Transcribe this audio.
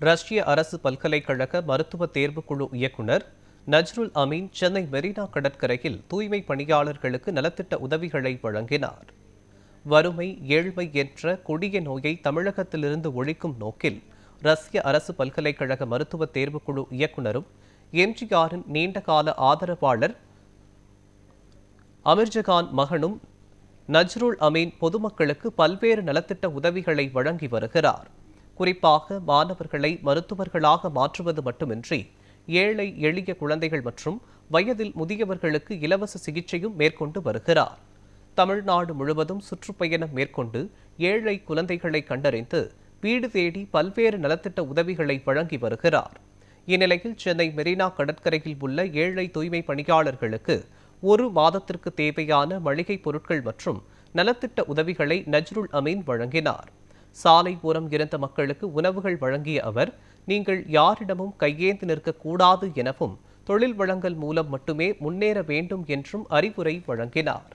ரஷ்ய அரசு பல்கலைக்கழக மருத்துவ தேர்வுக்குழு இயக்குநர் நஜ்ருல் அமீன் சென்னை மெரினா கடற்கரையில் தூய்மை பணியாளர்களுக்கு நலத்திட்ட உதவிகளை வழங்கினார். வறுமை, ஏழ்மை என்ற கொடிய நோயை தமிழகத்திலிருந்து ஒழிக்கும் நோக்கில் ரஷ்ய அரசு பல்கலைக்கழக மருத்துவ தேர்வுக்குழு இயக்குநரும் எம்ஜிஆரின் நீண்டகால ஆதரவாளர் அமீர்ஜகான் மகனும் நஜ்ருல் அமீன் பொதுமக்களுக்கு பல்வேறு நலத்திட்ட உதவிகளை வழங்கி வருகிறார். குறிப்பாக மாணவர்களை மருத்துவர்களாக மாற்றுவது மட்டுமின்றி ஏழை எளிய குழந்தைகள் மற்றும் வயதில் முதியவர்களுக்கு இலவச சிகிச்சையும் மேற்கொண்டு வருகிறார். தமிழ்நாடு முழுவதும் சுற்றுப்பயணம் மேற்கொண்டு ஏழை குழந்தைகளை கண்டறிந்து வீடு தேடி பல்வேறு நலத்திட்ட உதவிகளை வழங்கி வருகிறார். இந்நிலையில் சென்னை மெரினா கடற்கரையில் உள்ள ஏழை தூய்மை பணியாளர்களுக்கு ஒரு மாதத்திற்கு தேவையான மளிகை பொருட்கள் மற்றும் நலத்திட்ட உதவிகளை நஜ்ருல் அமீன் வழங்கினார். சாலை ஓரம் இருந்த மக்களுக்கு உணவுகள் வழங்கிய அவர், நீங்கள் யாரிடமும் கையேந்து நிற்கக்கூடாது எனவும் தொழில் வழங்கல் மூலம் மட்டுமே முன்னேற வேண்டும் என்றும் அறிவுரை வழங்கினார்.